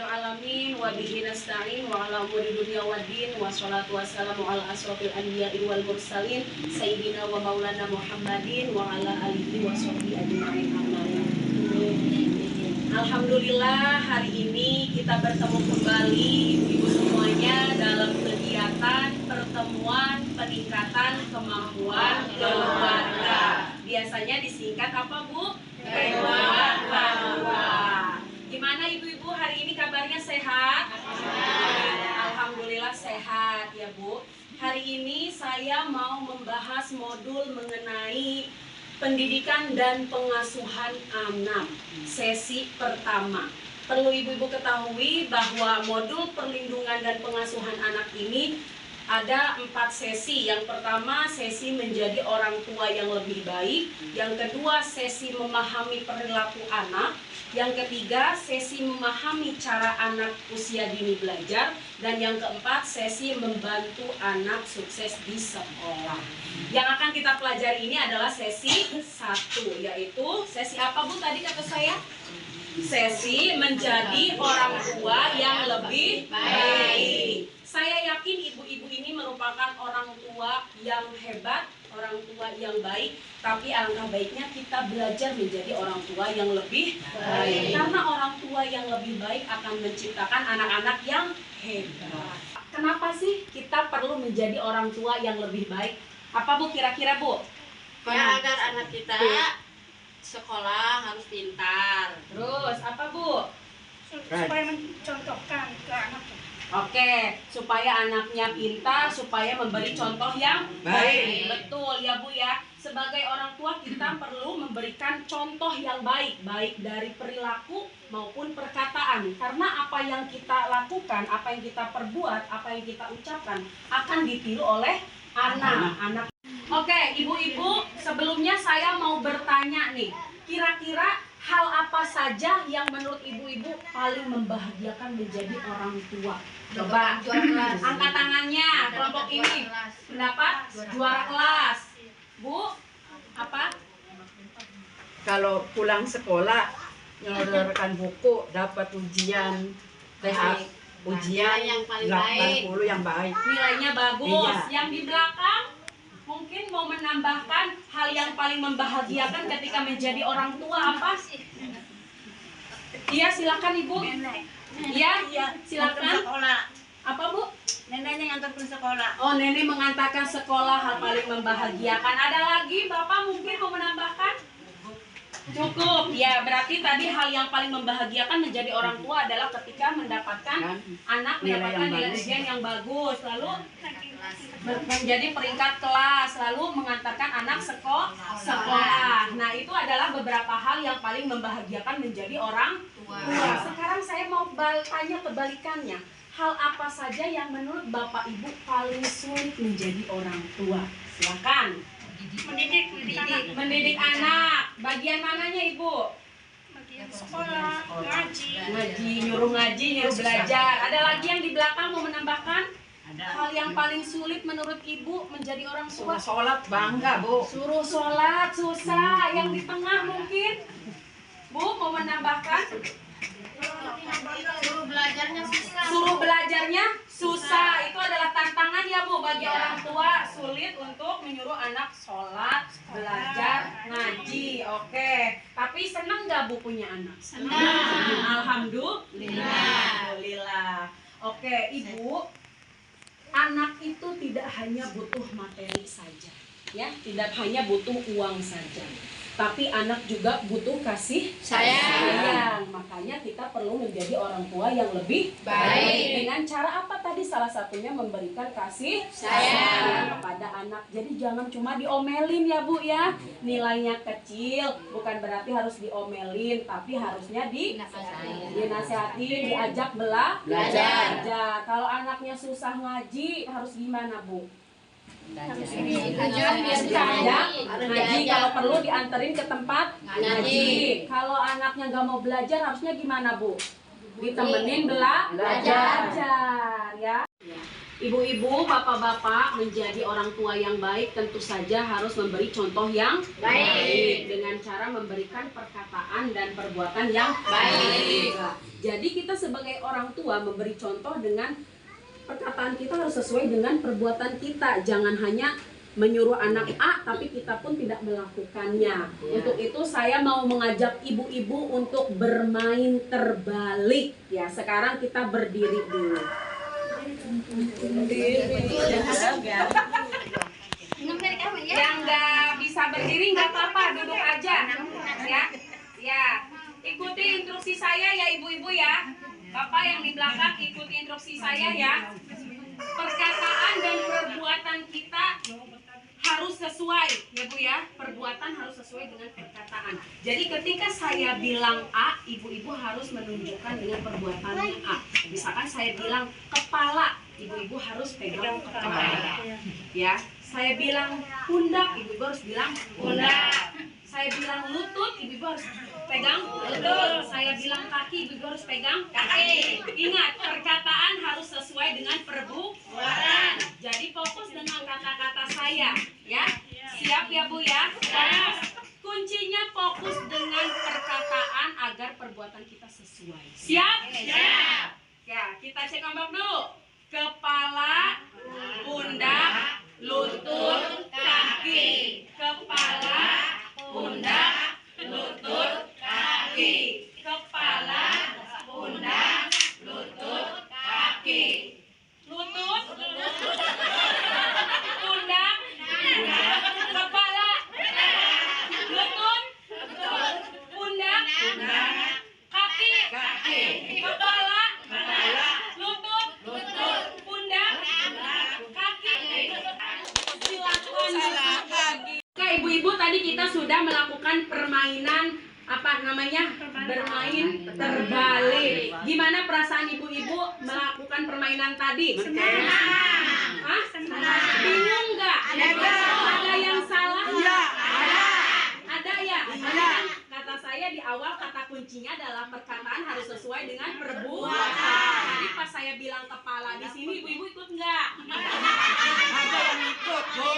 alamin wa bihi nasta'in wa ala umuri dunya waddin wa sholatu wassalamu ala asrofil anbiya'i wal mursalin sayyidina wa maulana Muhammadin wa ala alihi wa sahbihi ajma'in. Alhamdulillah, hari ini kita bertemu kembali ibu-ibu semuanya dalam kegiatan pertemuan peningkatan kemampuan keluarga. Biasanya disingkat apa, Bu? PKKUA. Gimana ibu-ibu hari ini kabarnya sehat? Alhamdulillah sehat ya, Bu. Hari ini saya mau membahas modul mengenai pendidikan dan pengasuhan anak, sesi pertama. Perlu ibu-ibu ketahui bahwa modul perlindungan dan pengasuhan anak ini ada 4 sesi. Yang pertama, sesi menjadi orang tua yang lebih baik. Yang kedua, sesi memahami perilaku anak. Yang ketiga, sesi memahami cara anak usia dini belajar. Dan yang keempat, sesi membantu anak sukses di sekolah. Yang akan kita pelajari ini adalah sesi 1, yaitu sesi apa, Bu, tadi kata saya? Sesi menjadi orang tua yang lebih baik. Saya yakin ibu-ibu ini merupakan orang tua yang hebat, orang tua yang baik. Tapi alangkah baiknya kita belajar menjadi orang tua yang lebih baik. Karena orang tua yang lebih baik akan menciptakan anak-anak yang hebat. Kenapa sih kita perlu menjadi orang tua yang lebih baik? Apa, Bu, kira-kira, Bu? Ya, agar anak kita sekolah harus pintar. Terus apa, Bu? Supaya mencontohkan ke anaknya. Oke, supaya anaknya pintar, supaya memberi contoh yang baik. Betul ya, Bu ya. Sebagai orang tua kita perlu memberikan contoh yang baik, baik dari perilaku maupun perkataan. Karena apa yang kita lakukan, apa yang kita perbuat, apa yang kita ucapkan akan ditiru oleh anak. Oke, ibu-ibu, sebelumnya saya mau bertanya nih. Kira-kira hal apa saja yang menurut ibu-ibu paling membahagiakan menjadi orang tua? Coba angkat tangannya, kelompok ini. Pendapat? Juara kelas. Bu, apa? Kalau pulang sekolah menyodorkan buku, dapat ujian ujian yang paling 80 yang baik. Nilainya bagus. Iya. Yang di belakang mungkin mau menambahkan hal yang paling membahagiakan ketika menjadi orang tua apa sih? Iya, silakan Ibu. Iya, silakan. Apa, Bu? Neneknya ngantar ke sekolah. Oh, nenek mengantarkan sekolah, hal paling membahagiakan. Ada lagi, Bapak mungkin mau menambahkan? Cukup. Ya, berarti tadi hal yang paling membahagiakan menjadi orang tua adalah ketika mendapatkan anak mendapatkan nilai ujian yang bagus, lalu menjadi peringkat kelas, lalu mengantarkan anak sekolah. Nah, itu adalah beberapa hal yang paling membahagiakan menjadi orang tua. Sekarang saya mau tanya kebalikannya. Hal apa saja yang menurut Bapak Ibu paling sulit menjadi orang tua? Silakan. Mendidik anak. Bagian mananya, Ibu? Bagian sekolah, ngaji, nyuruh belajar. Ada lagi yang di belakang mau menambahkan? Hal yang paling sulit menurut Ibu menjadi orang tua? Sholat bangga, Bu. Suruh sholat susah. Yang di tengah mungkin? Bu, mau menambahkan? Suruh belajarnya susah. Itu adalah tantangan ya, Bu, bagi orang tua. Sulit untuk menyuruh anak sholat, belajar, ngaji. Oke. Tapi senang nggak, Bu, punya anak? Senang. Alhamdulillah. Oke, Ibu. Anak itu tidak hanya butuh materi saja, ya, tidak hanya butuh uang saja, tapi anak juga butuh kasih sayang. Makanya kita perlu menjadi orang tua yang lebih baik. Dengan cara apa tadi? Salah satunya memberikan kasih sayang kepada anak. Jadi jangan cuma diomelin ya, Bu ya. Nilainya kecil bukan berarti harus diomelin, tapi harusnya dinasihatin, diajak belajar. Kalau anaknya susah ngaji harus gimana, Bu? Ngaji, kalau perlu dianterin ke tempat ngaji. Kalau anaknya nggak mau belajar harusnya gimana, Bu? Ditemenin belajar ya. Ibu-ibu, bapak-bapak menjadi orang tua yang baik tentu saja harus memberi contoh yang baik dengan cara memberikan perkataan dan perbuatan yang baik. Jadi kita sebagai orang tua memberi contoh dengan perkataan kita harus sesuai dengan perbuatan kita. Jangan hanya menyuruh anak A tapi kita pun tidak melakukannya. Untuk itu saya mau mengajak ibu-ibu untuk bermain terbalik. Ya, sekarang kita berdiri dulu. Yang nggak bisa berdiri nggak apa-apa, duduk aja. Ya, ya. Ikuti instruksi saya ya ibu-ibu ya. Bapak yang di belakang ikuti instruksi saya ya. Perkataan dan perbuatan kita harus sesuai ya Bu ya. Perbuatan harus sesuai dengan perkataan. Jadi ketika saya bilang A, ibu-ibu harus menunjukkan dengan perbuatannya A. Misalkan saya bilang kepala, ibu-ibu harus pegang kepala. Ya, saya bilang pundak, ibu-ibu harus bilang pundak. Saya bilang lutut, ibu-ibu harus pegang lutut. Saya bilang kaki, ibu-ibu harus pegang kaki. Ingat, perkataan harus sesuai dengan perbuatan. Jadi fokus dengan kata-kata saya, ya. Siap ya Bu ya? Kuncinya fokus dengan perkataan agar perbuatan kita sesuai. Siap? Siap. Ya, kita cek ombak dulu. Kepala, pundak, lutut, kaki. Kepala, pundak, lutut, kaki. Kepala, pundak, lutut, kaki. Lutut, pundak, kepala, lutut, pundak, kaki, kepala, lutut, pundak, kaki. Silakan. Oke, ibu-ibu, tadi kita sudah melakukan permainan apa namanya? Bermain terbalik. Gimana perasaan ibu-ibu melakukan permainan tadi? Senang. Hah? Bingung nggak? Ada yang salah? Iya. Ada ya? Ada. Kata saya di awal kata kuncinya adalah perkataan harus sesuai dengan perbuatan. Jadi pas saya bilang kepala di sini, ibu-ibu ikut nggak? Ada yang ikut, Bu.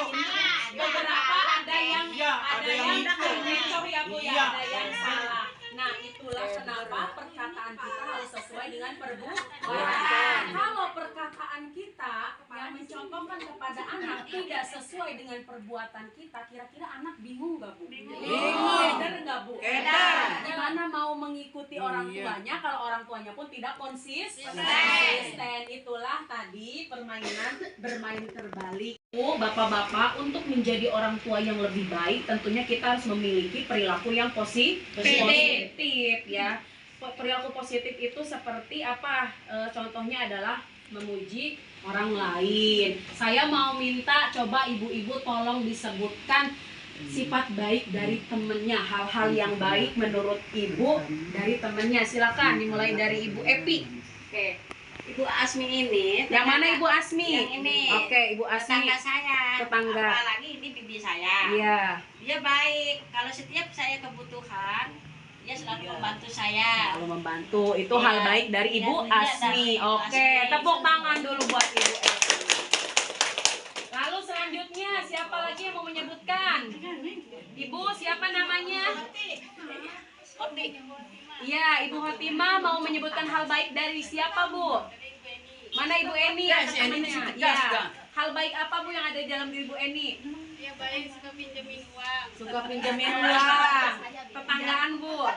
Beberapa ada yang ngecor ya Bu ya, ada yang salah. Nah, itulah kenapa perkataan kita harus sesuai dengan perbuatan. Kalau perkataan kita yang mencontohkan kepada anak tidak sesuai dengan perbuatan kita, kira-kira anak bingung nggak Bu? Bingung. Keder nggak Bu? Keder. Gimana mau mengikuti orang tuanya kalau orang tuanya pun tidak konsisten? Itulah tadi permainan bermain terbalik. Bapak-bapak, untuk menjadi orang tua yang lebih baik tentunya kita harus memiliki perilaku yang positif ya. Perilaku positif itu seperti apa? Contohnya adalah memuji orang lain. Saya mau minta coba ibu-ibu tolong disebutkan sifat baik dari temennya, hal-hal yang baik menurut ibu dari temennya. Silakan dimulai dari Ibu Epi. Oke. Ibu Asmi ini. Yang mana Ibu Asmi? Yang ini. Oke, Ibu Asmi. Tetangga saya. Tetangga. Apalagi ini bibi saya. Iya. Dia baik. Kalau setiap saya kebutuhan, dia selalu membantu saya. Kalau membantu itu hal baik dari Ibu Iya, Asmi. dari Ibu Oke, Asmi. tepuk tangan dulu buat Ibu Asmi. Lalu selanjutnya siapa lagi yang mau menyebutkan? Ibu siapa namanya? Iya, Ibu Hotima mau menyebutkan hal baik dari siapa, Bu? Mana Ibu Eni? Ya, si Eni temannya? tegas, Ya. Kak. Hal baik apa Bu yang ada di dalam diri Bu Eni? Ya baik, suka pinjemin uang. Suka pinjamin uang. Tetanggaan Bu.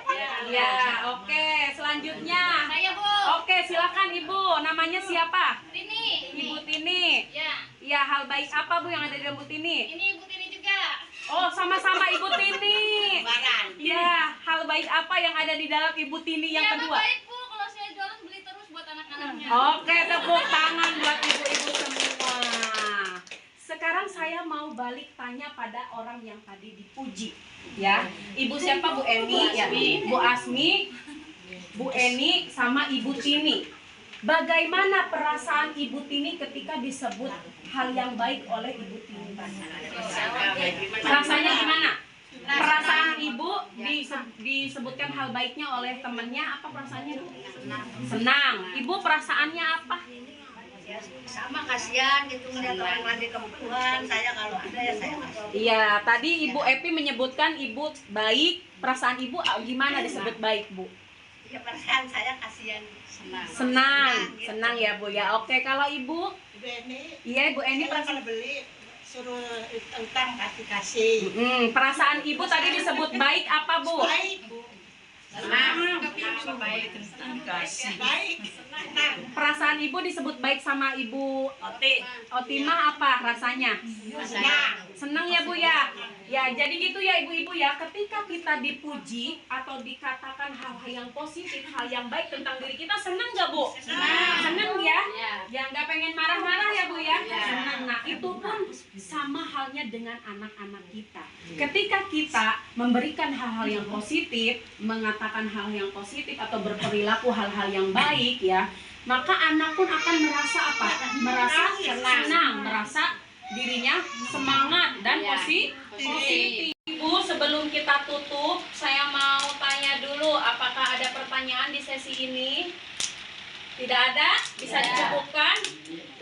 Ya, oke. Selanjutnya. Saya Bu. Oke, silakan Ibu. Namanya siapa? Tini. Ibu Tini. Ya, Ya, hal baik apa Bu yang ada di dalam Bu Tini? ini Ibu Tini juga. Oh, sama-sama Ibu Tini. Barang. Ya, hal baik apa yang ada di dalam Ibu Tini yang Ya, kedua? baik Bu, kalau saya jualan beli terus buat anak-anaknya. Oke, tepuk tangan buat ibu-ibu semua. Sekarang saya mau balik tanya pada orang yang tadi dipuji, ya. Ibu siapa? Bu Eni, ya. Bu Asmi, Bu Eni, sama Ibu Tini. Bagaimana perasaan Ibu Tini ketika disebut hal yang baik oleh Ibu Tini? Rasanya gimana? Perasaan Ibu disebutkan hal baiknya oleh temannya, apa perasaannya? Senang. Ibu perasaannya apa? Ya sama kasihan gitu ngeliat orang lagi kebutuhan. Saya kalau ada ya saya kasih. Iya, tadi Ibu Epi menyebutkan Ibu baik. Perasaan Ibu gimana disebut baik, Bu? Ya perasaan saya kasihan senang. Senang ya Bu ya. Oke, kalau Ibu? Ibu Eni, Iya, Ibu Eni saya perasaan. kalau beli suruh utang kasih. Perasaan Ibu tadi disebut baik apa Bu? Baik, Bu. Baik. Baik. Senang. Perasaan Ibu disebut baik sama Ibu Otimah apa rasanya? Senang. Senang ya Bu ya. Ya, jadi gitu ya Ibu-ibu ya. Ketika kita dipuji atau dikatakan hal-hal yang positif, hal yang baik tentang diri kita, senang nggak Bu? Senang ya. Ya nggak pengen marah-marah ya Bu ya. Senang. Nah itu pun sama halnya dengan anak-anak kita. Ketika kita memberikan hal-hal yang positif, mengatakan hal yang positif atau berperilaku hal-hal yang baik ya, maka anak pun akan merasa apa? Merasa senang, merasa dirinya semangat dan positif. Ibu, sebelum kita tutup, saya mau tanya dulu, apakah ada pertanyaan di sesi ini? Tidak ada? Bisa dicukupkan?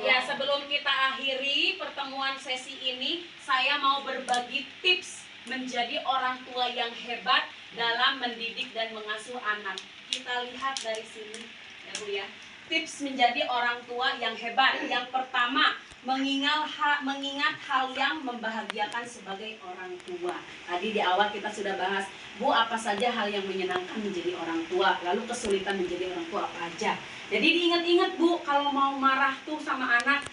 Ya, sebelum kita akhiri pertemuan sesi ini, saya mau berbagi tips menjadi orang tua yang hebat dalam mendidik dan mengasuh anak. Kita lihat dari sini, ya Bu ya. Tips menjadi orang tua yang hebat. Yang pertama, mengingat hal yang membahagiakan sebagai orang tua. Tadi di awal kita sudah bahas, Bu, apa saja hal yang menyenangkan menjadi orang tua, lalu kesulitan menjadi orang tua apa aja. Jadi diingat-ingat Bu, kalau mau marah tuh sama anak,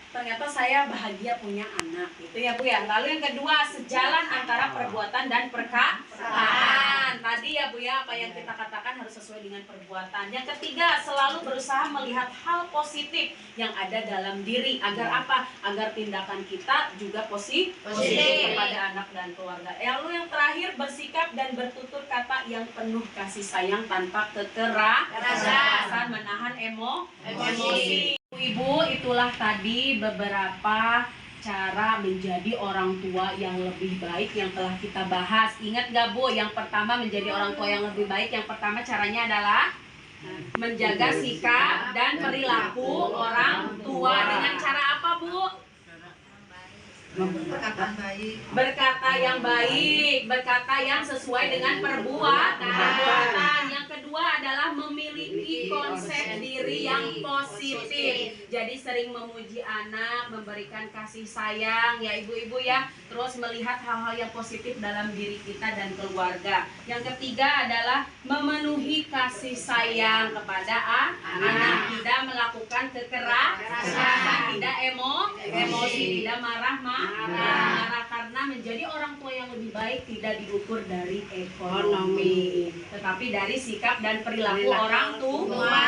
ternyata saya bahagia punya anak, gitu ya Bu ya. Lalu yang kedua, sejalan antara perbuatan dan perkataan. Tadi ya Bu ya, apa yang kita katakan harus sesuai dengan perbuatan. Yang ketiga, selalu berusaha melihat hal positif yang ada dalam diri. Agar apa? Agar tindakan kita juga positif kepada anak dan keluarga. Lalu yang terakhir, bersikap dan bertutur kata yang penuh kasih sayang tanpa kekerasan, menahan emosi. Ibu, itulah tadi beberapa cara menjadi orang tua yang lebih baik yang telah kita bahas. Ingat gak Bu, yang pertama menjadi orang tua yang lebih baik, yang pertama caranya adalah menjaga sikap dan perilaku orang tua. Dengan cara apa Bu? Berkata yang baik, berkata yang sesuai dengan perbuatan. Yang kedua adalah memiliki konsep diri yang positif. Jadi sering memuji anak, memberikan kasih sayang ya ibu-ibu ya. Terus melihat hal-hal yang positif dalam diri kita dan keluarga. Yang ketiga adalah memenuhi kasih sayang kepada anak. Tidak melakukan kekerasan, tidak emosi, tidak marah karena menjadi orang tua yang lebih baik tidak diukur dari ekonomi, tetapi dari sikap dan perilaku orang tua.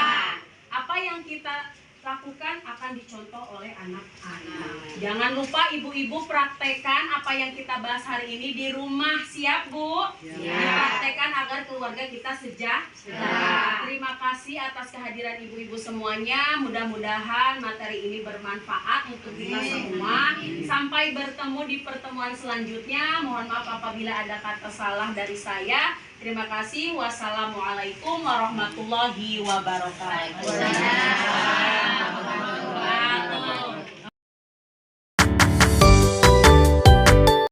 Apa yang kita lakukan akan dicontoh oleh anak-anak. Jangan lupa ibu-ibu praktekkan apa yang kita bahas hari ini di rumah. Siap Bu? Dipraktekkan agar keluarga kita sejahtera. Terima kasih atas kehadiran ibu-ibu semuanya. Mudah-mudahan materi ini bermanfaat untuk kita semua. Sampai bertemu di pertemuan selanjutnya. Mohon maaf apabila ada kata salah dari saya. Terima kasih. Wassalamualaikum warahmatullahi wabarakatuh.